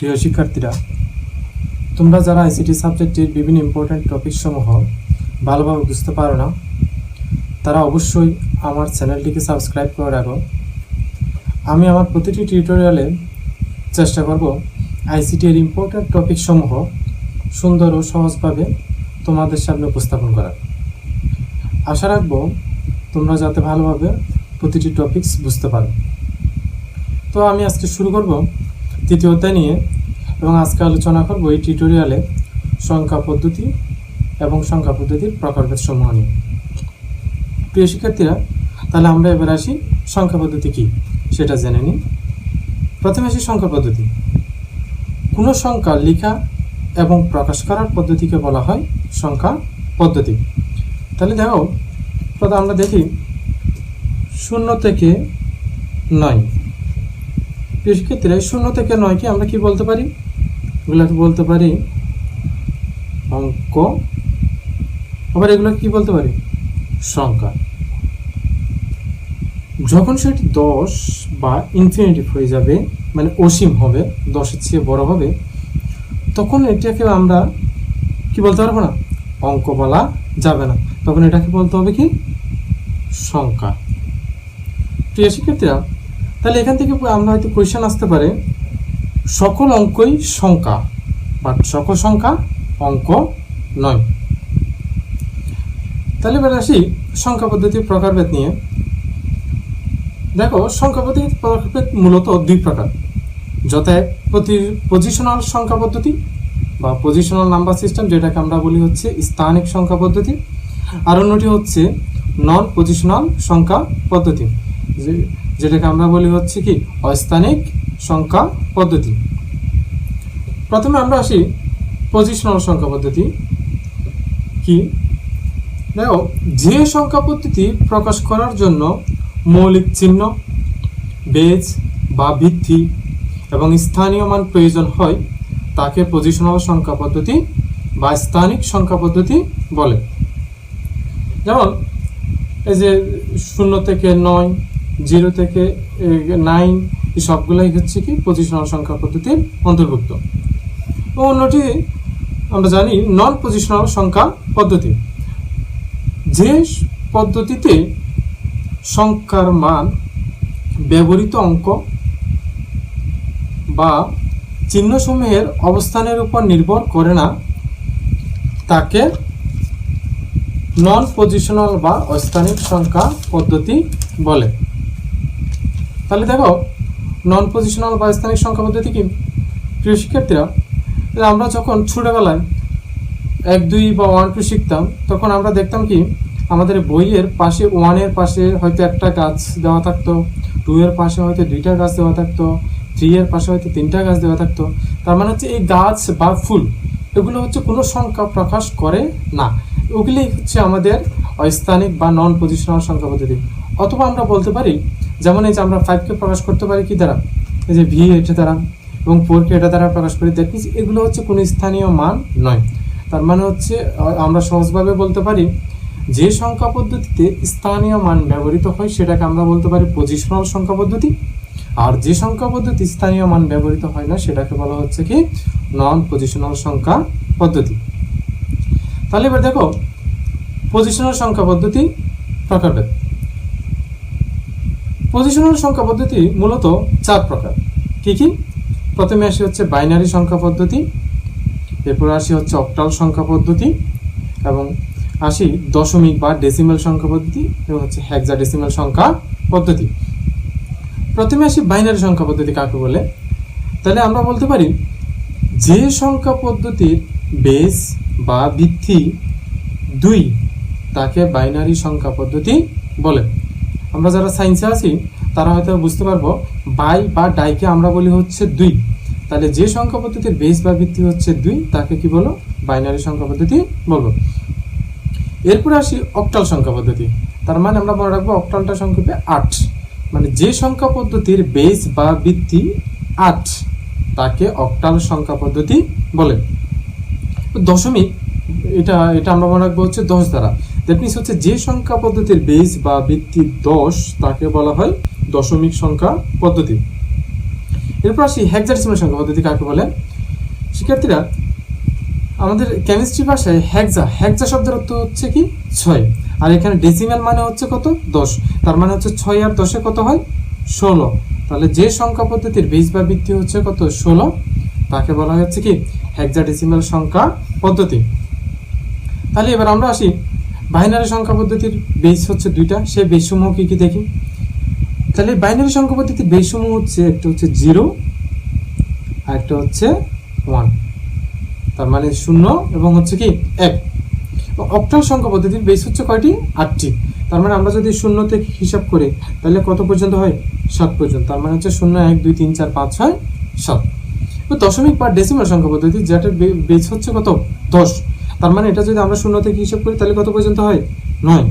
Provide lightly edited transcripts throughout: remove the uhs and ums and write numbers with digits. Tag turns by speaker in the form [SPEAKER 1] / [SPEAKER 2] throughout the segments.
[SPEAKER 1] প্রিয় শিক্ষার্থীরা, তোমরা যারা আইসিটি সাবজেক্টের বিভিন্ন ইম্পর্ট্যান্ট টপিক সমূহ ভালোভাবে বুঝতে পারো না, তারা অবশ্যই আমার চ্যানেলটিকে সাবস্ক্রাইব করে রাখো। আমি আমার প্রতিটি টিউটোরিয়ালে চেষ্টা করব আইসিটি এর ইম্পর্ট্যান্ট টপিক সমূহ সুন্দর ও সহজভাবে তোমাদের সামনে উপস্থাপন করার। আশা রাখবো তোমরা যাতে ভালোভাবে প্রতিটি টপিকস বুঝতে পারো। তো আমি আজকে শুরু করব তৃতীয় অধ্যায় নিয়ে, এবং আজকে আলোচনা করব এই টিউটোরিয়ালে সংখ্যা পদ্ধতি এবং সংখ্যা পদ্ধতির প্রকারভেদ সমূহ নিয়ে। প্রিয় শিক্ষার্থীরা, তাহলে আমরা এবার আসি সংখ্যা পদ্ধতি কি সেটা জেনে নিই। প্রথমে আসি সংখ্যা পদ্ধতি। কোনো সংখ্যা লেখা এবং প্রকাশ করার পদ্ধতিকে বলা হয় সংখ্যা পদ্ধতি। তাহলে দেখো, প্রথমে আমরা দেখি 0 থেকে 9। প্রিয় শিক্ষার্থীরা, 0 থেকে 9কে আমরা কি বলতে পারি? এগুলোকে বলতে পারি অঙ্ক, আবার এগুলো কি বলতে পারি? সংখ্যা। যখন সেটি 10 বা ইনফিনিটিভ হয়ে যাবে, মানে অসীম হবে, 10-এর চেয়ে বড় হবে, তখন এটাকে আমরা কি বলতে পারবো না, অঙ্ক বলা যাবে না, তখন এটাকে বলতে হবে কি, সংখ্যা। প্রিয় শিক্ষার্থীরা, তাহলে এখান থেকে আমরা হয়তো কোয়েশ্চেন আসতে পারে, সকল অঙ্কই সংখ্যা, বাট সকল সংখ্যা অঙ্ক নয়। তাহলে এবার আসি সংখ্যা পদ্ধতির প্রকারভেদ নিয়ে। দেখো, সংখ্যা পদ্ধতির প্রকারভেদ মূলত দুই প্রকার, যথা পজিশনাল সংখ্যা পদ্ধতি বা পজিশনাল নাম্বার সিস্টেম, যেটাকে আমরা বলি হচ্ছে স্থানিক সংখ্যা পদ্ধতি, আর অন্যটি হচ্ছে নন পজিশনাল সংখ্যা পদ্ধতি, যেটাকে আমরা বলি হচ্ছে কি অস্থানিক সংখ্যা পদ্ধতি। প্রথমে আমরা আসি পজিশনাল সংখ্যা পদ্ধতি কি। দেখো, যে সংখ্যা পদ্ধতি প্রকাশ করার জন্য মৌলিক চিহ্ন, বেজ বা ভিত্তি এবং স্থানীয় মান প্রয়োজন হয়, তাকে পজিশনাল সংখ্যা পদ্ধতি বা স্থানিক সংখ্যা পদ্ধতি বলে। যেমন এই যে 0 থেকে 9, 0 থেকে 9, এই সবগুলাই হচ্ছে কি পজিশনাল সংখ্যা পদ্ধতির অন্তর্ভুক্ত। অন্যটি আমরা জানি নন পজিশনাল সংখ্যা পদ্ধতি, যে পদ্ধতিতে সংখ্যার মান ব্যবহৃত অঙ্ক বা চিহ্নসমূহের অবস্থানের উপর নির্ভর করে না, তাকে নন পজিশনাল বা অস্থানিক সংখ্যা পদ্ধতি বলে। তাহলে দেখো, নন পজিশনাল বা স্থানিক সংখ্যা পদ্ধতি কি। প্রিয় শিক্ষার্থীরা, আমরা যখন ছোটবেলায় 1, 2 বা 1, 2 শিখতাম, তখন আমরা দেখতাম কি আমাদের বইয়ের পাশে 1 এর পাশে হয়তো একটা গাছ দেওয়া থাকতো, 2 এর পাশে হয়তো 2টা গাছ দেওয়া থাকতো, 3 এর পাশে হয়তো 3টা গাছ দেওয়া থাকতো। তার মানে হচ্ছে এই গাছ বা ফুল এগুলো হচ্ছে কোনো সংখ্যা প্রকাশ করে না, ওগুলি হচ্ছে আমাদের অস্থানিক বা নন পজিশনাল সংখ্যা পদ্ধতি। অথবা আমরা বলতে পারি, যেমন এই যে আমরা 5কে প্রকাশ করতে পারি কি দ্বারা, এই যে ভি এটা দ্বারা, এবং 4কে এটা দ্বারা প্রকাশ করি। দ্যাট মিনস এগুলো হচ্ছে কোনো স্থানীয় মান নয়। তার মানে হচ্ছে আমরা সহজভাবে বলতে পারি, যে সংখ্যা পদ্ধতিতে স্থানীয় মান ব্যবহৃত হয় সেটাকে আমরা বলতে পারি পজিশনাল সংখ্যা পদ্ধতি, আর যে সংখ্যা পদ্ধতি স্থানীয় মান ব্যবহৃত হয় না সেটাকে বলা হচ্ছে কি নন পজিশনাল সংখ্যা পদ্ধতি। তাহলে এবার দেখো, পজিশনাল সংখ্যা পদ্ধতি প্রকারভেদ। পজিশনাল সংখ্যা পদ্ধতি মূলত 4 প্রকার। কি কি? প্রথমে আসি হচ্ছে বাইনারি সংখ্যা পদ্ধতি, এরপর আসি হচ্ছে অক্টাল সংখ্যা পদ্ধতি, এবং আসি দশমিক বা ডেসিমেল সংখ্যা পদ্ধতি, এবং হচ্ছে হেক্সাডেসিমেল সংখ্যা পদ্ধতি। প্রথমে আসি বাইনারি সংখ্যা পদ্ধতি কাকে বলে। তাহলে আমরা বলতে পারি, যে সংখ্যা পদ্ধতির বেস বা ভিত্তি 2, তাকে বাইনারি সংখ্যা পদ্ধতি বলে। আমরা যারা সায়েন্সে আছি তারা হয়তো বুঝতে পারবো, বাই বা ডাইকে আমরা বলি হচ্ছে 2। তাহলে যে সংখ্যা পদ্ধতির বেস বা ভিত্তি হচ্ছে 2, তাকে কি বলো, বাইনারি সংখ্যা পদ্ধতি বলবো। এরপর আসি অক্টাল সংখ্যা পদ্ধতি। তার মানে আমরা মনে রাখবো অক্টালটা সংক্ষেপে 8, মানে যে সংখ্যা পদ্ধতির বেস বা ভিত্তি 8, তাকে অক্টাল সংখ্যা পদ্ধতি বলে। দশমিক, এটা আমরা মনে রাখবো হচ্ছে 10 দ্বারা। দ্যাট মিনস হচ্ছে যে সংখ্যা পদ্ধতির বেস বা ভিত্তি 10, তাকে বলা হয় দশমিক সংখ্যা পদ্ধতি। এরপর আসি হেক্সাডেসিমাল সংখ্যা পদ্ধতি কাকে বলে। শিক্ষার্থীরা, আমাদের কেমিস্ট্রি ভাষায় হেক্সা শব্দের অর্থ হচ্ছে কি 6, আর এখানে ডেসিমাল মানে হচ্ছে কত 10, তার মানে হচ্ছে 6 আর 10 কত হয় 16। তাহলে যে সংখ্যা পদ্ধতির বেস বা ভিত্তি হচ্ছে কত 16, তাকে বলা হচ্ছে কি হেক্সাডেসিমাল সংখ্যা পদ্ধতি। তাহলে এবার আমরা আসি বাইনারি সংখ্যা পদ্ধতির বেস হচ্ছে দুইটা, সেই বেসসমূহ কি কি দেখি। তাহলে বাইনারি সংখ্যা পদ্ধতির বেসসমূহ হচ্ছে একটা হচ্ছে 0 আর একটা হচ্ছে 1, তার মানে 0 এবং হচ্ছে কি 1। অক্টাল সংখ্যা পদ্ধতির বেস হচ্ছে কয়টি 8টি, তার মানে আমরা যদি 0 থেকে হিসাব করি তাহলে কত পর্যন্ত হয় 7 পর্যন্ত, তার মানে হচ্ছে 0 1 2 3 4 5 6 7। দশমিক বা ডেসিমাল সংখ্যা পদ্ধতি যেটার বেস হচ্ছে কত 10, তার মানে এটা যদি আমরা 0 থেকে হিসাব করি তাহলে কত পর্যন্ত হয় 9,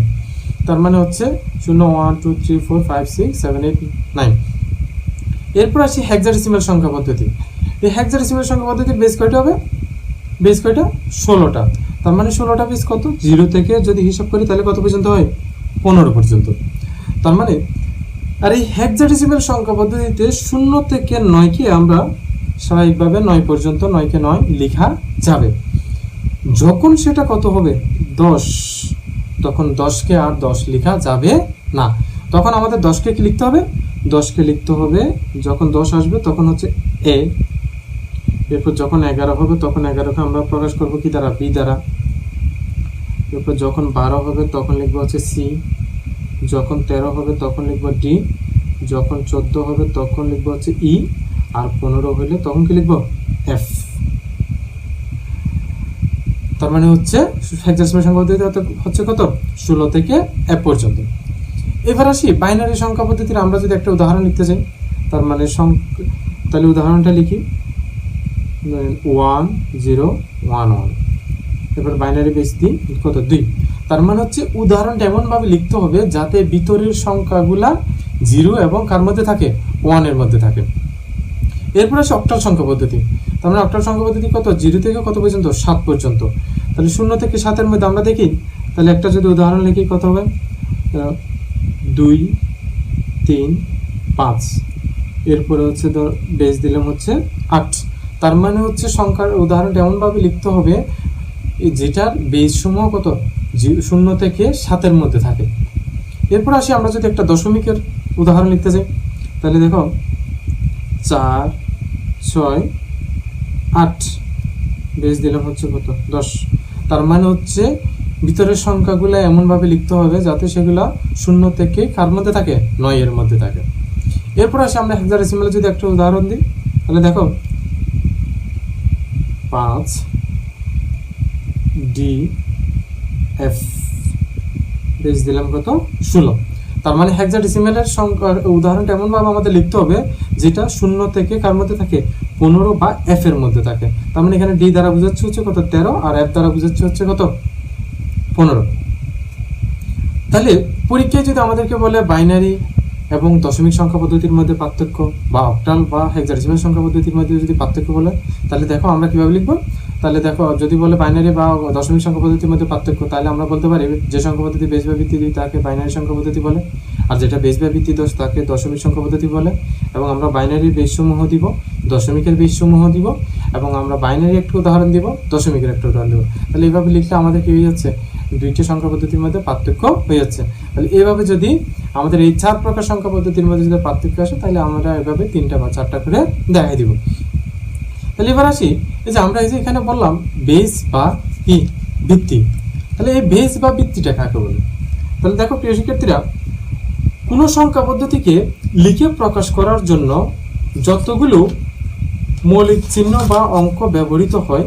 [SPEAKER 1] তার মানে হচ্ছে 0 1 2 3 4 5 6 7 8 9। এরপর আসি হেক্সাডেসিমাল সংখ্যা পদ্ধতি। এই হেক্সাডেসিমাল সংখ্যা পদ্ধতির বেস কয়টা হবে, বেস কয়টা 16টা, তার মানে 16টা বেস কত 0 থেকে যদি হিসাব করি তাহলে কত পর্যন্ত হয় 15 পর্যন্ত। তার মানে আর এই হেক্সাডেসিমাল সংখ্যা পদ্ধতিতে 0 থেকে 9কে আমরা স্বাভাবিকভাবে 9 পর্যন্ত 9কে 9 লেখা যাবে। যখন সেটা কত হবে 10, তখন 10কে আর 10 লেখা যাবে না, তখন আমাদের 10কে কি লিখতে হবে 10কে লিখতে হবে, যখন 10 আসবে তখন হচ্ছে এ, এরপর যখন 11 হবে তখন 11কে আমরা প্রকাশ করব কি দ্বারা বি দ্বারা, এরপর যখন 12 হবে তখন লিখবো হচ্ছে সি, যখন 13 হবে তখন লিখবো ডি, যখন 14 হবে তখন লিখবো হচ্ছে ই, আর 15 হলে তখন কি লিখবো এফ। তার মানে হচ্ছে হেক্সাডেসিমাল সংখ্যা পদ্ধতি হচ্ছে কত 16 থেকে এফ পর্যন্ত। এবার আসি বাইনারি সংখ্যা পদ্ধতির আমরা যদি একটা উদাহরণ লিখতে চাই, তার মানে তাহলে উদাহরণটা লিখি 1 0 1 1, এবার বাইনারি বেস দিই কত 2, তার মানে হচ্ছে উদাহরণটা এমনভাবে লিখতে হবে যাতে ভিতরের সংখ্যাগুলা 0 এবং কার মধ্যে থাকে 1 এর মধ্যে থাকে। এরপর আসে অক্টাল সংখ্যা পদ্ধতি। তার মানে অক্টাল সংখ্যা পদ্ধতি কত 0 থেকে কত পর্যন্ত 7 পর্যন্ত। তাহলে 0 থেকে 7 এর মধ্যে আমরা দেখি, তাহলে একটা যদি উদাহরণ লিখি কত হবে 2 3 5, এরপরে হচ্ছে বেস দিলাম হচ্ছে 8, তার মানে হচ্ছে সংখ্যার উদাহরণটা এমনভাবে লিখতে হবে যেটার বেস সমূহ কত 0 থেকে 7 এর মধ্যে থাকে। এরপর আসি আমরা যদি একটা দশমিকের উদাহরণ লিখতে যাই, তাহলে দেখো 4 6 8, বেস দিলাম হচ্ছে কত 10, তার মানে হচ্ছে ভিতরের সংখ্যাগুলো এমনভাবে লিখতে হবে যাতে সেগুলা 0 থেকে কার মধ্যে থাকে 9 এর মধ্যে থাকে। এরপর আসি আমরা হেক্সাডেসিমালে যদি একটা উদাহরণ দিই, তাহলে দেখো 5 ডি এফ, বেস দিলাম কত 16, তার মানে হেক্সাডেসিমালের সংখ্যার উদাহরণটা এমনভাবে আমাদের লিখতে হবে যেটা 0 থেকে কার মধ্যে থাকে 15 বা এফ এর মধ্যে থাকে। তার মানে এখানে ডি দ্বারা বোঝাচ্ছে হচ্ছে কত 13, আর এফ দ্বারা বোঝাচ্ছে হচ্ছে কত 15। তাহলে পরীক্ষায় যদি আমাদেরকে বলে বাইনারি এবং দশমিক সংখ্যা পদ্ধতির মধ্যে পার্থক্য, বা অক্টাল বা হেক্সাডেসিমাল সংখ্যা পদ্ধতির মধ্যে যদি পার্থক্য বলে, তাহলে দেখো আমরা কিভাবে লিখবো। তাহলে দেখো যদি বলে বাইনারি বা দশমিক সংখ্যা পদ্ধতির মধ্যে পার্থক্য, তাহলে আমরা বলতে পারি যে সংখ্যা পদ্ধতি বেস বা ভিত্তি 2 তাকে বাইনারি সংখ্যা পদ্ধতি বলে, আর যেটা বেস বা ভিত্তি 10 তাকে দশমিক সংখ্যা পদ্ধতি বলে। এবং আমরা বাইনারির বেসসমূহ দিব, দশমিকের বেসসমূহ দিব, এবং আমরা বাইনারি একটা উদাহরণ দিব, দশমিকের একটা উদাহরণ দিব। তাহলে এইভাবে লিখলে আমাদের কি হয়ে যাচ্ছে দুইটি সংখ্যা পদ্ধতির মধ্যে পার্থক্য হয়ে যাচ্ছে। তাহলে এইভাবে যদি আমাদের এই 4 প্রকার সংখ্যা পদ্ধতির মধ্যে যদি পার্থক্য আসে, তাহলে আমরা এভাবে 3টা বা 4টা করে দেখাই দিব। তাহলে এবার আসি এই যে আমরা এই যে এখানে বললাম বেস বা কি ভিত্তি, তাহলে এই বেস বা ভিত্তিটা কাকে বলে। তাহলে দেখো প্রিয় শিক্ষার্থীরা, কোনো সংখ্যা পদ্ধতিকে লিখে প্রকাশ করার জন্য যতগুলো মৌলিক চিহ্ন বা অঙ্ক ব্যবহৃত হয়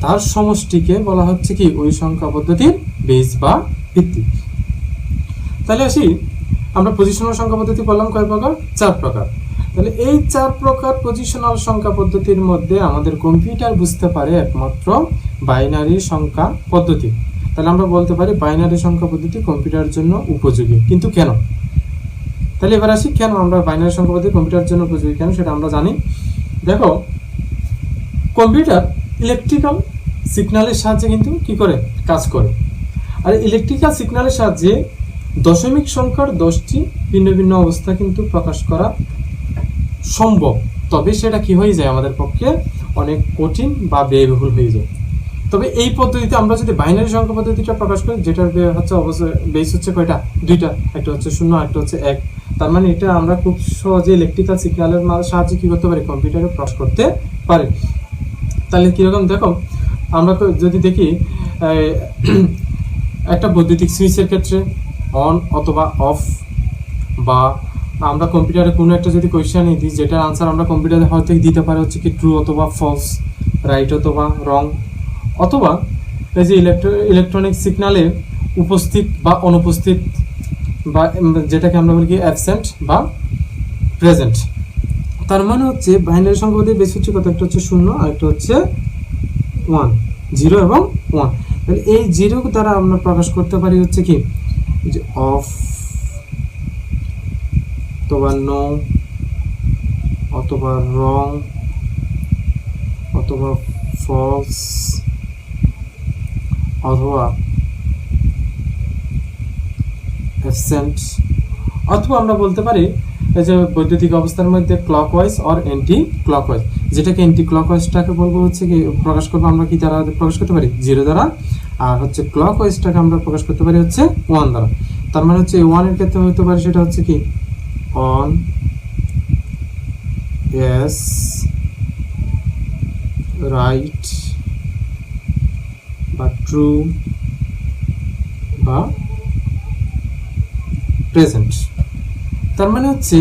[SPEAKER 1] তার সমষ্টিকে বলা হচ্ছে কি ওই সংখ্যা পদ্ধতির বেস বা ভিত্তি। তাহলে আসি আমরা পজিশনাল সংখ্যা পদ্ধতি বললাম কয় প্রকার 4 প্রকার। তাহলে এই 4 প্রকার পজিশনাল সংখ্যা পদ্ধতির মধ্যে আমাদের কম্পিউটার বুঝতে পারে একমাত্র বাইনারি সংখ্যা পদ্ধতি। তাহলে আমরা বলতে পারি বাইনারি সংখ্যা পদ্ধতি কম্পিউটারের জন্য উপযোগী। কিন্তু কেন? তাহলে এবার আসি কেন আমরা বাইনারি সংখ্যা পদ্ধতি কম্পিউটারের জন্য উপযোগী কেন সেটা আমরা জানি। দেখো, কম্পিউটার ইলেকট্রিক্যাল সিগন্যালের সাহায্যে কিন্তু কি করে কাজ করে, আর ইলেকট্রিক্যাল সিগন্যালের সাহায্যে দশমিক সংখ্যার 10টি ভিন্ন ভিন্ন অবস্থা কিন্তু প্রকাশ করা সম্ভব। তবে সেটা কি হয়ে যায় আমাদের পক্ষে অনেক কঠিন বা ব্যয়বহুল হয়ে যায়। তবে এই পদ্ধতিতে আমরা যদি বাইনারি সংখ্যা পদ্ধতিটা প্রকাশ করি, যেটার হচ্ছে অবশ্যই বেস হচ্ছে কয়টা, দুইটা, একটা হচ্ছে 0, একটা হচ্ছে 1। তার মানে এটা আমরা খুব সহজে ইলেকট্রিক্যাল সিগন্যালের সাহায্যে কি করতে পারি, কম্পিউটারে প্রকাশ করতে পারি। তাহলে কিরকম দেখো, আমরা যদি দেখি একটা বৈদ্যুতিক সুইচের ক্ষেত্রে অন অথবা অফ, বা আমরা কম্পিউটারে কোনো একটা যদি কোয়েশ্চেন দিই যেটার আনসার আমরা কম্পিউটারে হয়তো দিতে পারি হচ্ছে কি ট্রু অথবা ফলস, রাইট অথবা রং, অথবা এই যে ইলেকট্রনিক সিগন্যালে উপস্থিত বা অনুপস্থিত, বা যেটাকে আমরা বলি কি অ্যাবসেন্ট বা প্রেজেন্ট। তার মানে হচ্ছে বাইনারি সংখ্যা পদ্ধতি বেশ হচ্ছে কত, একটা হচ্ছে 0 আর একটা হচ্ছে 1, 0 এবং 1। তাহলে এই 0 দ্বারা আমরা প্রকাশ করতে পারি হচ্ছে কি যে অফ অথবা নো অথবা রং অথবা ফলস অথবা অ্যাবসেন্ট, অথবা আমরা বলতে পারি এই যে বৈদ্যুতিক অবস্থার মধ্যে ক্লকওয়াইজ অর অ্যান্টি ক্লকওয়াইজ। যেটাকে অ্যান্টি ক্লকওয়াইজটাকে বলবো হচ্ছে কি প্রকাশ করবো আমরা কি দ্বারা প্রকাশ করতে পারি, 0 দ্বারা, আর হচ্ছে ক্লকওয়াইজটাকে আমরা প্রকাশ করতে পারি হচ্ছে 1 দ্বারা। তার মানে হচ্ছে 1 এর ক্ষেত্রে হতে পারে সেটা হচ্ছে কি অন, ইয়েস, রাইট বা ট্রু বা প্রেজেন্ট। তার মানে হচ্ছে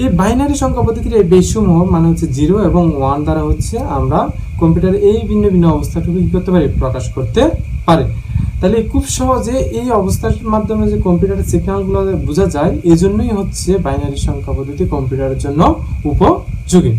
[SPEAKER 1] এই বাইনারি সংখ্যা পদ্ধতির এই বেশসমূহ মানে হচ্ছে 0 এবং 1 দ্বারা হচ্ছে আমরা কম্পিউটারে এই ভিন্ন ভিন্ন অবস্থাটুকু কি করতে পারি, প্রকাশ করতে পারি। তাহলে খুব সহজে এই অবস্থার মাধ্যমে যে কম্পিউটারের সিগন্যালগুলো বোঝা যায়, এজন্যই হচ্ছে বাইনারি সংখ্যা পদ্ধতি কম্পিউটারের জন্য উপযোগী।